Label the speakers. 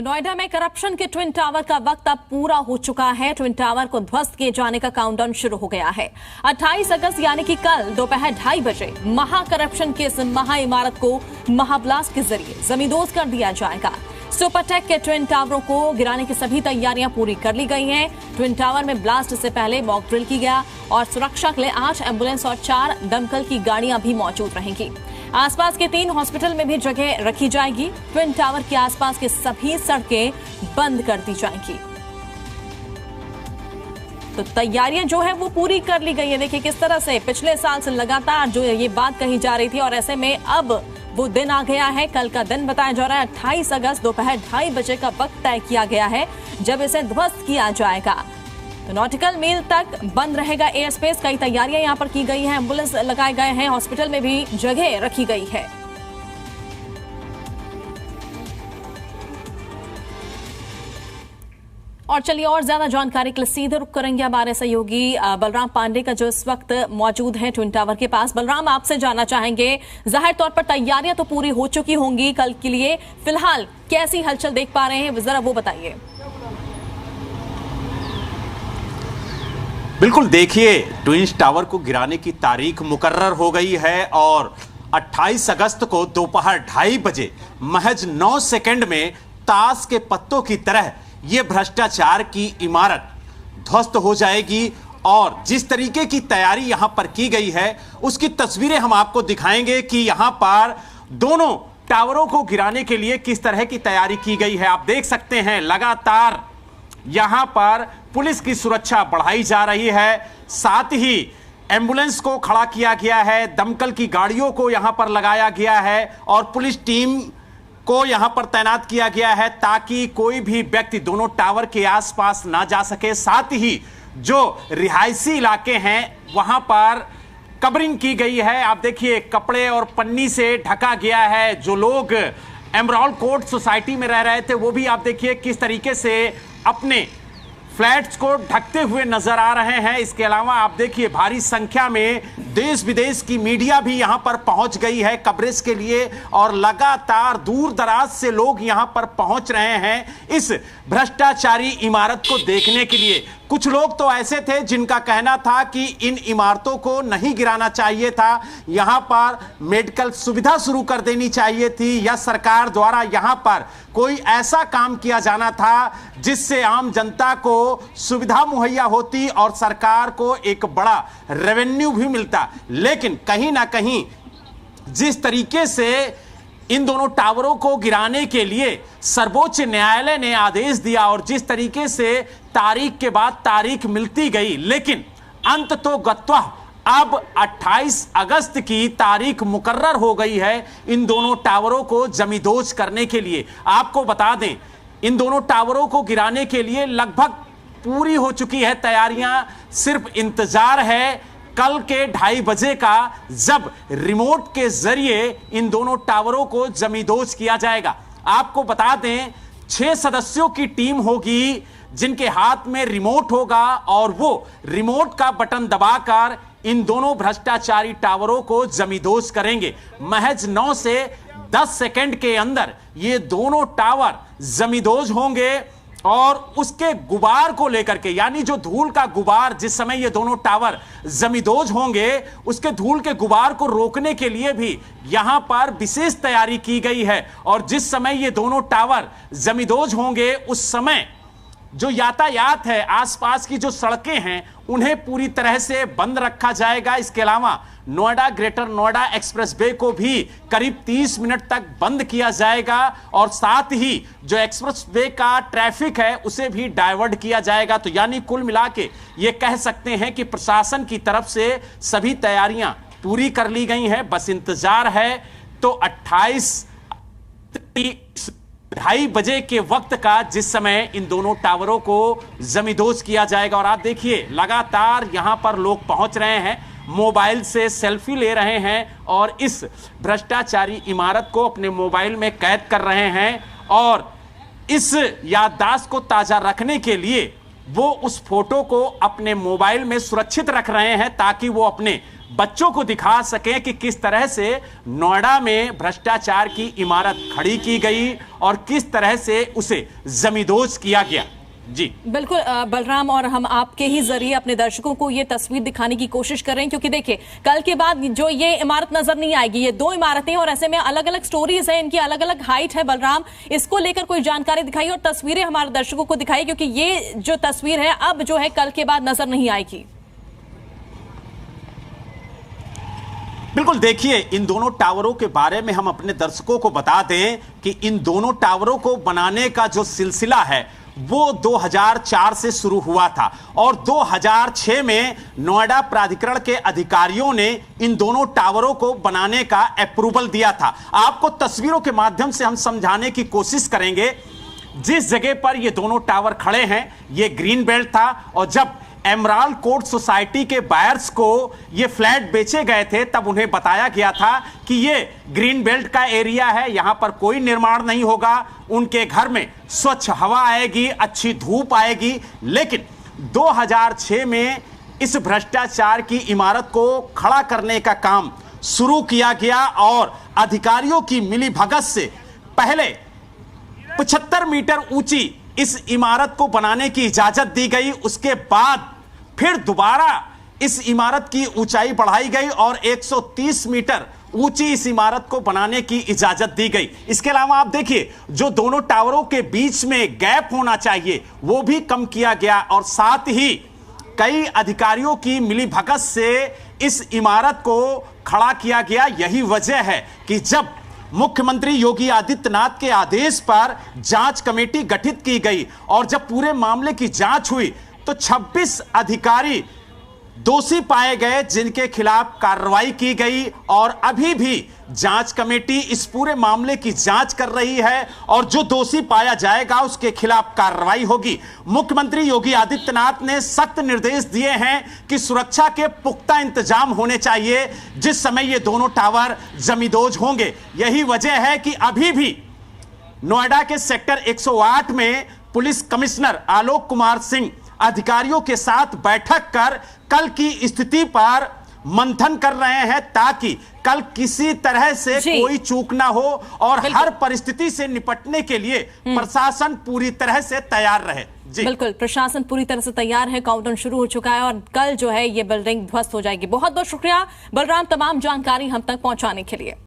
Speaker 1: तो नोएडा में करप्शन के ट्विन टावर का वक्त अब पूरा हो चुका है। ट्विन टावर को ध्वस्त किए जाने का काउंटडाउन शुरू हो गया है। 28 अगस्त यानी कि कल दोपहर 2:30 बजे महा करप्शन की इस महा इमारत को महाब्लास्ट के जरिए जमींदोज कर दिया जाएगा। सुपरटेक के ट्विन टावरों को गिराने की सभी तैयारियां पूरी कर ली गई हैं। ट्विन टावर में ब्लास्ट से पहले मॉक ड्रिल की गया और सुरक्षा के लिए 8 एम्बुलेंस और 4 दमकल की गाड़ियां भी मौजूद रहेंगी। आसपास के 3 हॉस्पिटल में भी जगह रखी जाएगी। ट्विन टावर के आसपास की सभी सड़कें बंद कर दी जाएंगी। तो तैयारियां जो है वो पूरी कर ली गई है। देखिए किस तरह से पिछले साल से लगातार जो ये बात कही जा रही थी और ऐसे में अब वो दिन आ गया है। कल का दिन बताया जा रहा है 28 अगस्त दोपहर 2:30 बजे का वक्त तय किया गया है जब इसे ध्वस्त किया जाएगा। तो नॉटिकल मील तक बंद रहेगा एयर स्पेस। कई तैयारियां यहां पर की गई हैं, एम्बुलेंस लगाए गए हैं, हॉस्पिटल में भी जगह रखी गई है। और चलिए और ज्यादा जानकारी के लिए सीधे रुक करेंगे हमारे सहयोगी बलराम पांडे का जो इस वक्त मौजूद है ट्विन टावर के पास। बलराम, आपसे जानना चाहेंगे, जाहिर तौर पर तैयारियां तो पूरी हो चुकी होंगी कल के लिए, फिलहाल कैसी हलचल देख पा रहे हैं, जरा वो बताइए।
Speaker 2: बिल्कुल, देखिए ट्विन टावर को गिराने की तारीख मुकर्रर हो गई है और 28 अगस्त को दोपहर 2:30 बजे महज 9 सेकंड में ताश के पत्तों की तरह यह भ्रष्टाचार की इमारत ध्वस्त हो जाएगी। और जिस तरीके की तैयारी यहां पर की गई है उसकी तस्वीरें हम आपको दिखाएंगे कि यहां पर दोनों टावरों को गिराने के लिए किस तरह की तैयारी की गई है। आप देख सकते हैं लगातार यहां पर पुलिस की सुरक्षा बढ़ाई जा रही है, साथ ही एम्बुलेंस को खड़ा किया गया है, दमकल की गाड़ियों को यहां पर लगाया गया है और पुलिस टीम को यहां पर तैनात किया गया है ताकि कोई भी व्यक्ति दोनों टावर के आसपास ना जा सके। साथ ही जो रिहायशी इलाके हैं वहां पर कवरिंग की गई है। आप देखिए कपड़े और पन्नी से ढका गया है। जो लोग एमराल्ड कोर्ट सोसाइटी में रह रहे थे वो भी आप देखिए किस तरीके से अपने फ्लैट्स को ढकते हुए नजर आ रहे हैं। इसके अलावा आप देखिए भारी संख्या में देश विदेश की मीडिया भी यहां पर पहुंच गई है कवरेज के लिए और लगातार दूर दराज से लोग यहां पर पहुंच रहे हैं इस भ्रष्टाचारी इमारत को देखने के लिए। कुछ लोग तो ऐसे थे जिनका कहना था कि इन इमारतों को नहीं गिराना चाहिए था, यहां पर मेडिकल सुविधा शुरू कर देनी चाहिए थी या सरकार द्वारा यहां पर कोई ऐसा काम किया जाना था जिससे आम जनता को सुविधा मुहैया होती और सरकार को एक बड़ा रेवेन्यू भी मिलता। लेकिन कहीं ना कहीं जिस तरीके से इन दोनों टावरों को गिराने के लिए सर्वोच्च न्यायालय ने आदेश दिया और जिस तरीके से तारीख के बाद तारीख मिलती गई, लेकिन अंत तो गत्वा अब 28 अगस्त की तारीख मुकर्रर हो गई है इन दोनों टावरों को जमींदोज करने के लिए। आपको बता दें इन दोनों टावरों को गिराने के लिए लगभग पूरी हो चुकी है तैयारियां, सिर्फ इंतजार है कल के 2:30 बजे का जब रिमोट के जरिए इन दोनों टावरों को जमींदोज किया जाएगा। आपको बता दें 6 सदस्यों की टीम होगी जिनके हाथ में रिमोट होगा और वो रिमोट का बटन दबाकर इन दोनों भ्रष्टाचारी टावरों को जमींदोज करेंगे। महज 9 से 10 सेकंड के अंदर ये दोनों टावर जमींदोज होंगे और उसके गुबार को लेकर के, यानी जो धूल का गुबार जिस समय ये दोनों टावर जमींदोज होंगे उसके धूल के गुबार को रोकने के लिए भी यहां पर विशेष तैयारी की गई है। और जिस समय ये दोनों टावर जमींदोज होंगे उस समय जो यातायात है, आसपास की जो सड़कें हैं उन्हें पूरी तरह से बंद रखा जाएगा। इसके अलावा Noida greater Noida express way को भी करीब 30 मिनट तक बंद किया जाएगा और साथ ही जो एक्सप्रेस वे का ट्रैफिक है उसे भी डाइवर्ट किया जाएगा। तो यानी कुल मिला के ये कह सकते हैं कि प्रशासन की तरफ से सभी तैयारियां पूरी कर ली गई हैं, बस इंतजार है। तो 28 2:30 बजे के वक्त का जिस समय इन दोनों टावरों को जमींदोज किया जाएगा और आप देखिए लगातार यहां पर लोग पहुंच रहे हैं, मोबाइल से सेल्फी ले रहे हैं और इस भ्रष्टाचारी इमारत को अपने मोबाइल में कैद कर रहे हैं और इस याददाश्त को ताजा रखने के लिए वो उस फोटो को अपने मोबाइल में सुरक्षित रख रहे हैं ताकि वो अपने बच्चों को दिखा सकें कि किस तरह से नोएडा में भ्रष्टाचार की इमारत खड़ी की गई और किस तरह से उसे जमींदोज किया गया। जी
Speaker 1: बिल्कुल बलराम, और हम आपके ही जरिए अपने दर्शकों को ये तस्वीर दिखाने की कोशिश कर रहे हैं, क्योंकि देखिए कल के बाद जो ये इमारत नजर नहीं आएगी, ये दो इमारतें और ऐसे में अलग अलग स्टोरीज है, इनकी अलग अलग हाइट है। बलराम, इसको लेकर कोई जानकारी दिखाई और तस्वीरें हमारे दर्शकों को दिखाई, क्योंकि ये जो तस्वीर है अब जो है कल के बाद नजर नहीं आएगी।
Speaker 2: बिल्कुल, देखिए इन दोनों टावरों के बारे में हम अपने दर्शकों को बता दें कि इन दोनों टावरों को बनाने का जो सिलसिला है वो 2004 से शुरू हुआ था और 2006 में नोएडा प्राधिकरण के अधिकारियों ने इन दोनों टावरों को बनाने का अप्रूवल दिया था। आपको तस्वीरों के माध्यम से हम समझाने की कोशिश करेंगे। जिस जगह पर ये दोनों टावर खड़े हैं ये ग्रीन बेल्ट था और जब एमराल्ड कोर्ट सोसाइटी के बायर्स को ये फ्लैट बेचे गए थे तब उन्हें बताया गया था कि ये ग्रीन बेल्ट का एरिया है, यहां पर कोई निर्माण नहीं होगा, उनके घर में स्वच्छ हवा आएगी, अच्छी धूप आएगी। लेकिन 2006 में इस भ्रष्टाचार की इमारत को खड़ा करने का काम शुरू किया गया और अधिकारियों की मिलीभगत से पहले 75 मीटर ऊंची इस इमारत को बनाने की इजाजत दी गई। उसके बाद फिर दोबारा इस इमारत की ऊंचाई बढ़ाई गई और 130 मीटर ऊंची इस इमारत को बनाने की इजाजत दी गई। इसके अलावा आप देखिए जो दोनों टावरों के बीच में गैप होना चाहिए वो भी कम किया गया और साथ ही कई अधिकारियों की मिलीभगत से इस इमारत को खड़ा किया गया। यही वजह है कि जब मुख्यमंत्री योगी आदित्यनाथ के आदेश पर जांच कमेटी गठित की गई और जब पूरे मामले की जांच हुई तो 26 अधिकारी दोषी पाए गए जिनके खिलाफ कार्रवाई की गई और अभी भी जांच कमेटी इस पूरे मामले की जांच कर रही है और जो दोषी पाया जाएगा उसके खिलाफ कार्रवाई होगी। मुख्यमंत्री योगी आदित्यनाथ ने सख्त निर्देश दिए हैं कि सुरक्षा के पुख्ता इंतजाम होने चाहिए जिस समय ये दोनों टावर जमींदोज होंगे। यही वजह है कि अभी भी नोएडा के सेक्टर 108 में पुलिस कमिश्नर आलोक कुमार सिंह अधिकारियों के साथ बैठक कर कल की स्थिति पर मंथन कर रहे हैं ताकि कल किसी तरह से कोई चूक ना हो और हर परिस्थिति से निपटने के लिए प्रशासन पूरी तरह से तैयार रहे। जी
Speaker 1: बिल्कुल, प्रशासन पूरी तरह से तैयार है, काउंटडाउन शुरू हो चुका है और कल जो है ये बिल्डिंग ध्वस्त हो जाएगी। बहुत बहुत शुक्रिया बलराम तमाम जानकारी हम तक पहुंचाने के लिए।